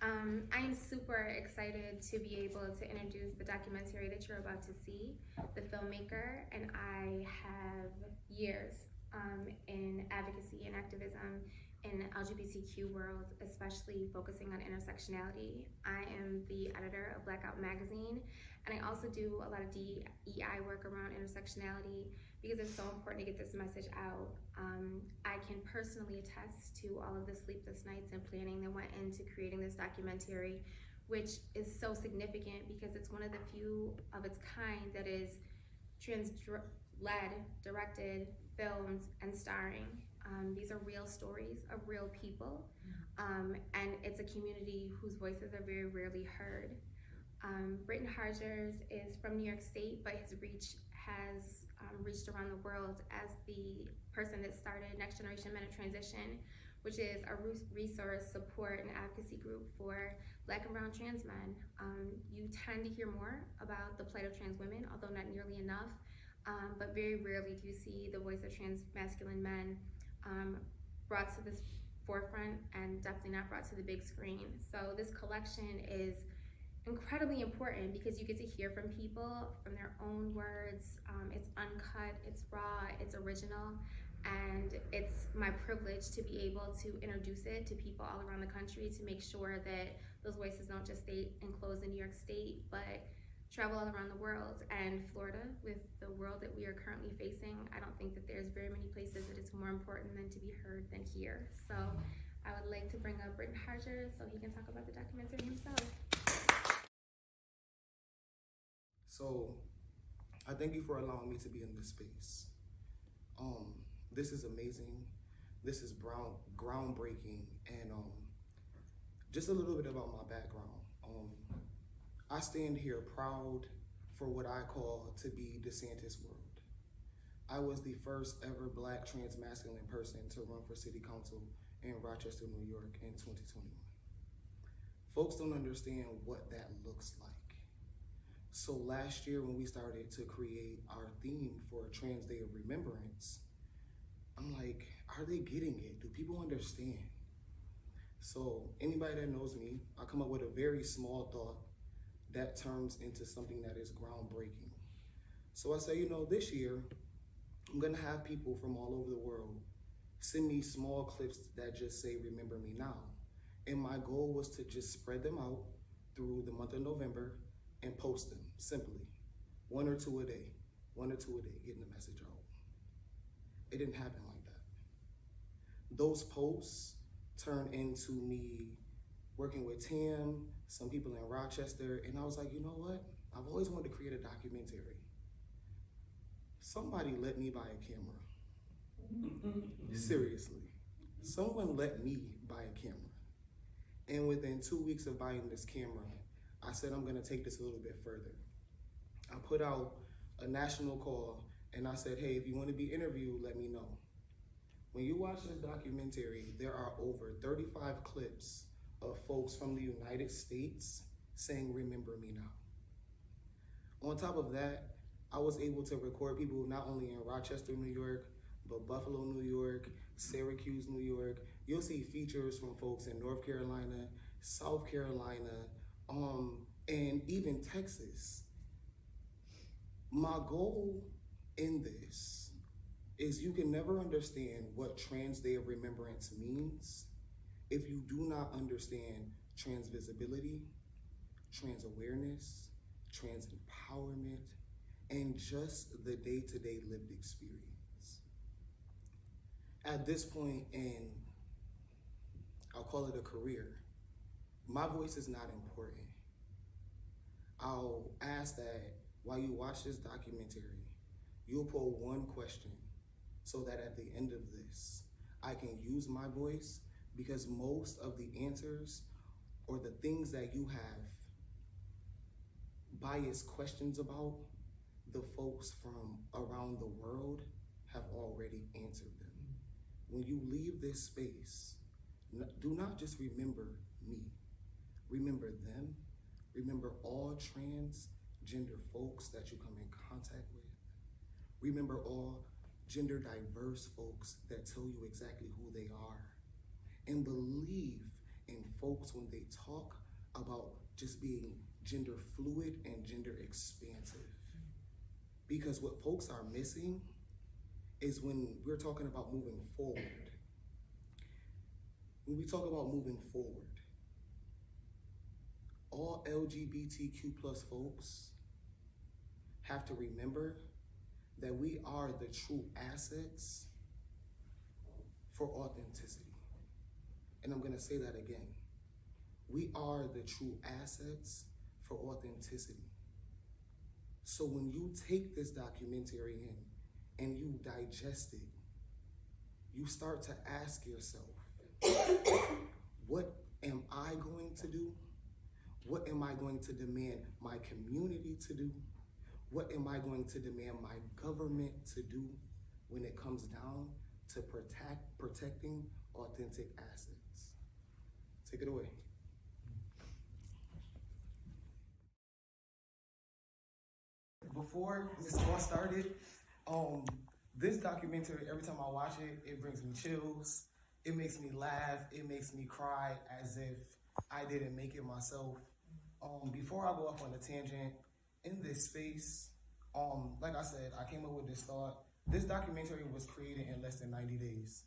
I'm super excited to be able to introduce the documentary that you're about to see, the filmmaker, and I have years in advocacy and activism in the LGBTQ world, especially focusing on intersectionality. I am the editor of Blackout Magazine, and I also do a lot of DEI work around intersectionality because it's so important to get this message out. I can personally attest to all of the sleepless nights and planning that went into creating this documentary, which is so significant because it's one of the few of its kind that is trans-led, directed, filmed, and starring. These are real stories of real people, and it's a community whose voices are very rarely heard. Brittan Hardgers is from New York State, but his reach has reached around the world as the person that started Next Generation Men in Transition, which is a resource, support, and advocacy group for Black and brown trans men. You tend to hear more about the plight of trans women, although not nearly enough, but very rarely do you see the voice of trans masculine men brought to the forefront, and definitely not brought to the big screen. So this collection is incredibly important because you get to hear from people, from their own words. It's uncut, it's raw, it's original, and it's my privilege to be able to introduce it to people all around the country to make sure that those voices don't just stay enclosed in New York State, but travel all around the world. And Florida, with the world that we are currently facing, I don't think that there's very many places that it's more important than to be heard than here. So I would like to bring up Brittan Hardgers so he can talk about the documentary himself. So I thank you for allowing me to be in this space. This is amazing. This is groundbreaking, and just a little bit about my background. I stand here proud for what I call to be DeSantis' world. I was the first ever Black trans masculine person to run for city council in Rochester, New York in 2021. Folks don't understand what that looks like. So last year when we started to create our theme for Trans Day of Remembrance, I'm like, are they getting it? Do people understand? So anybody that knows me, I come up with a very small thought that turns into something that is groundbreaking. So I say, this year, I'm gonna have people from all over the world send me small clips that just say, remember me now. And my goal was to just spread them out through the month of November and post them, simply. One or two a day, getting the message out. It didn't happen like that. Those posts turned into me working with Tam, some people in Rochester, and I was like, you know what? I've always wanted to create a documentary. Somebody let me buy a camera. Seriously. Someone let me buy a camera. And within 2 weeks of buying this camera, I said I'm gonna take this a little bit further. I put out a national call and I said, hey, if you wanna be interviewed, let me know. When you watch this documentary, there are over 35 clips of folks from the United States saying, remember me now. On top of that, I was able to record people not only in Rochester, New York, but Buffalo, New York, Syracuse, New York. You'll see features from folks in North Carolina, South Carolina, and even Texas. My goal in this is you can never understand what Trans Day of Remembrance means if you do not understand trans visibility, trans awareness, trans empowerment, and just the day-to-day lived experience. At this point in, I'll call it a career, my voice is not important. I'll ask that while you watch this documentary, you'll pull one question so that at the end of this, I can use my voice, because most of the answers or the things that you have biased questions about, the folks from around the world have already answered them. When you leave this space, do not just remember me. Remember them. Remember all transgender folks that you come in contact with. Remember all gender diverse folks that tell you exactly who they are. And believe in folks folks when they talk about just being gender fluid and gender expansive. Because what folks are missing is when we're talking about moving forward. When we talk about moving forward, all LGBTQ plus folks have to remember that we are the true assets for authenticity. And I'm gonna say that again. We are the true assets for authenticity. So when you take this documentary in and you digest it, you start to ask yourself, what am I going to do? What am I going to demand my community to do? What am I going to demand my government to do when it comes down to protecting authentic assets? Take it away. Before this all started, this documentary, every time I watch it, it brings me chills. It makes me laugh. It makes me cry as if I didn't make it myself. Before I go off on a tangent, in this space, like I said, I came up with this thought. This documentary was created in less than 90 days.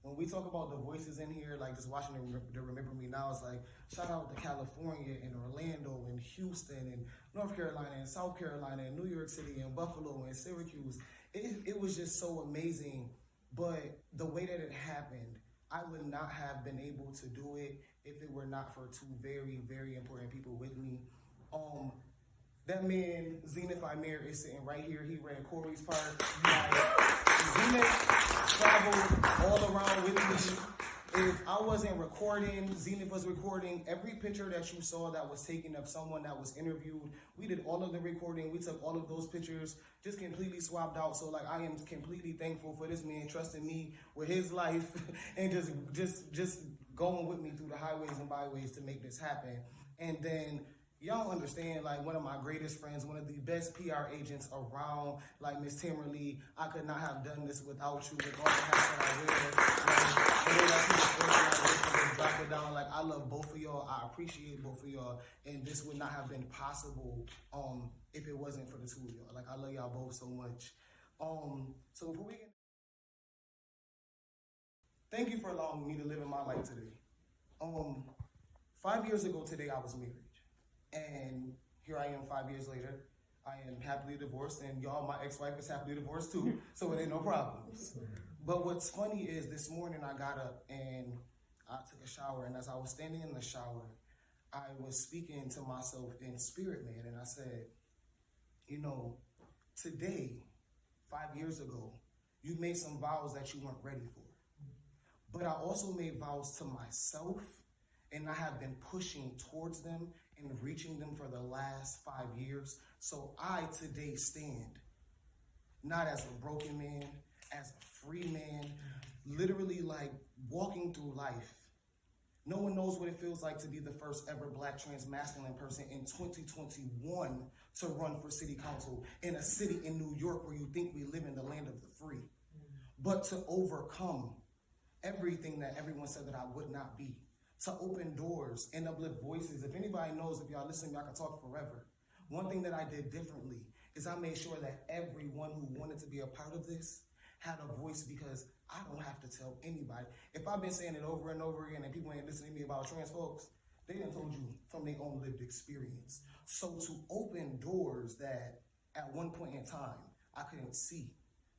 When we talk about the voices in here, like just watching the Remember Me Now, it's like, shout out to California and Orlando and Houston and North Carolina and South Carolina and New York City and Buffalo and Syracuse. It was just so amazing. But the way that it happened, I would not have been able to do it if it were not for two very, very important people with me. That man, Zenith Amir, is sitting right here. He ran Corey's Park. Zenith traveled all around with me. If I wasn't recording, Zenith was recording. Every picture that you saw that was taken of someone that was interviewed, we did all of the recording. We took all of those pictures, just completely swapped out. So like, I am completely thankful for this man trusting me with his life and just going with me through the highways and byways to make this happen. And then y'all understand, like, one of my greatest friends, one of the best PR agents around, like Miss Timberly. I could not have done this without you, with all the hats that I wear. Like, the way that people drop it down, like, I love both of y'all. I appreciate both of y'all. And this would not have been possible if it wasn't for the two of y'all. Like, I love y'all both so much. So before we get... Thank you for allowing me to live in my life today. 5 years ago today, I was married. And here I am 5 years later. I am happily divorced, and y'all, my ex-wife is happily divorced too, so it ain't no problems. But what's funny is this morning I got up and I took a shower, and as I was standing in the shower, I was speaking to myself in spirit, man, and I said, you know, today, 5 years ago, you made some vows that you weren't ready for. But I also made vows to myself, and I have been pushing towards them and reaching them for the last 5 years. So I today stand, not as a broken man, as a free man, literally like walking through life. No one knows what it feels like to be the first ever Black trans masculine person in 2021 to run for city council in a city in New York where you think we live in the land of the free. But to overcome everything that everyone said that I would not be. To open doors and uplift voices. If anybody knows, if y'all listen, y'all can talk forever. One thing that I did differently is I made sure that everyone who wanted to be a part of this had a voice, because I don't have to tell anybody. If I've been saying it over and over again and people ain't listening to me about trans folks, they done told you from their own lived experience. So to open doors that at one point in time I couldn't see,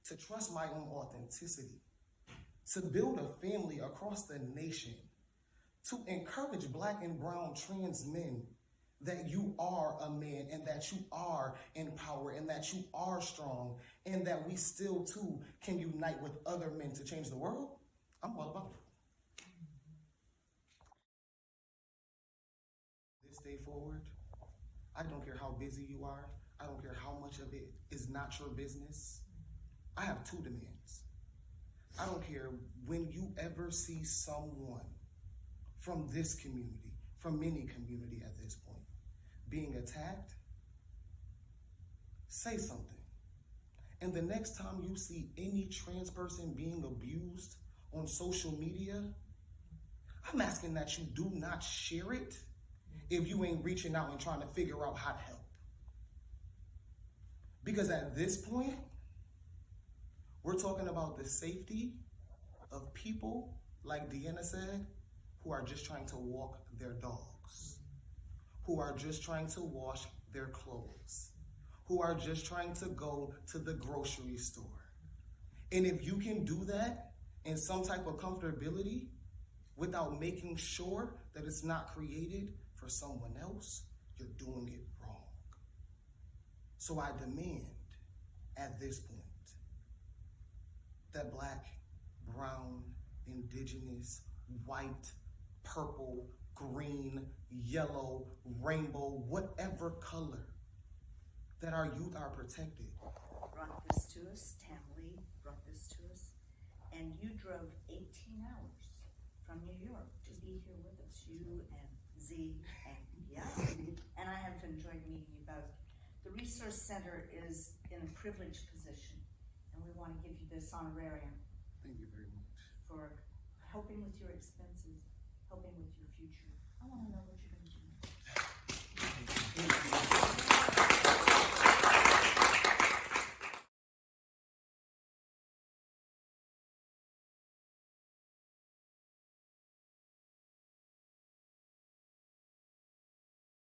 to trust my own authenticity, to build a family across the nation, to encourage Black and brown trans men that you are a man and that you are in power and that you are strong and that we still too can unite with other men to change the world. I'm all about it. This day forward, I don't care how busy you are. I don't care how much of it is not your business. I have two demands. I don't care when you ever see someone from this community, from any community at this point, being attacked, say something. And the next time you see any trans person being abused on social media, I'm asking that you do not share it if you ain't reaching out and trying to figure out how to help. Because at this point, we're talking about the safety of people, like Deanna said, who are just trying to walk their dogs, who are just trying to wash their clothes, who are just trying to go to the grocery store. And if you can do that in some type of comfortability without making sure that it's not created for someone else, you're doing it wrong. So I demand at this point that Black, brown, indigenous, white, purple, green, yellow, rainbow, whatever color, that our youth are protected. Brought this to us, Tamlee brought this to us, and you drove 18 hours from New York to be here with us, you and Z, and yeah, and I have enjoyed meeting you both. The Resource Center is in a privileged position, and we want to give you this honorarium. Thank you very much. For helping with your expenses, helping with your future. I want to know what your